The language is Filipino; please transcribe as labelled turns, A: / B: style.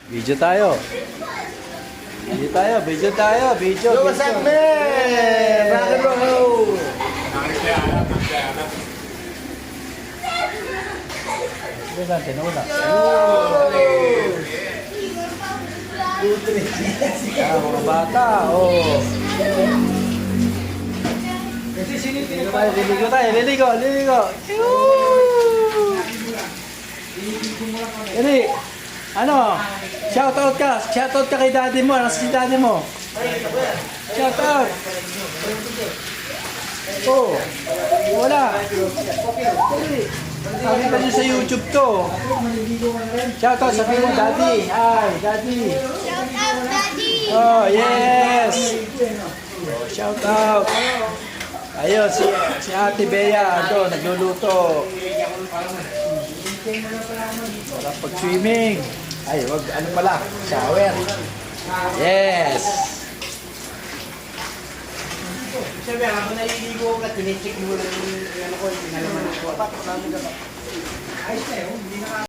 A: Video tayo. Video tayo, video tayo, video.
B: Yo, what's up, man? Rock and roll!
A: Ito natin, una. Mga bata, oh. Liligo tayo, liligo. Ini, ano? Shoutout ka kay daddy mo. Nasa si daddy mo? Shoutout. Oh, wala. Sabi ka nyo sa YouTube to. Shoutout, sabi mo, daddy. Hi, daddy.
C: Shout out, Daddy!
A: Oh, yes. Oh, shoutout. Ayun, si Ate Bea, ito, nagluluto. Para pag-swimming. Ay, wag, ano pala, shower. Yes.
B: Sabi, ako naliligo ka, tinicheck mo lang yung ano ko, yung pinalaman ko. Ayos na yun, hindi na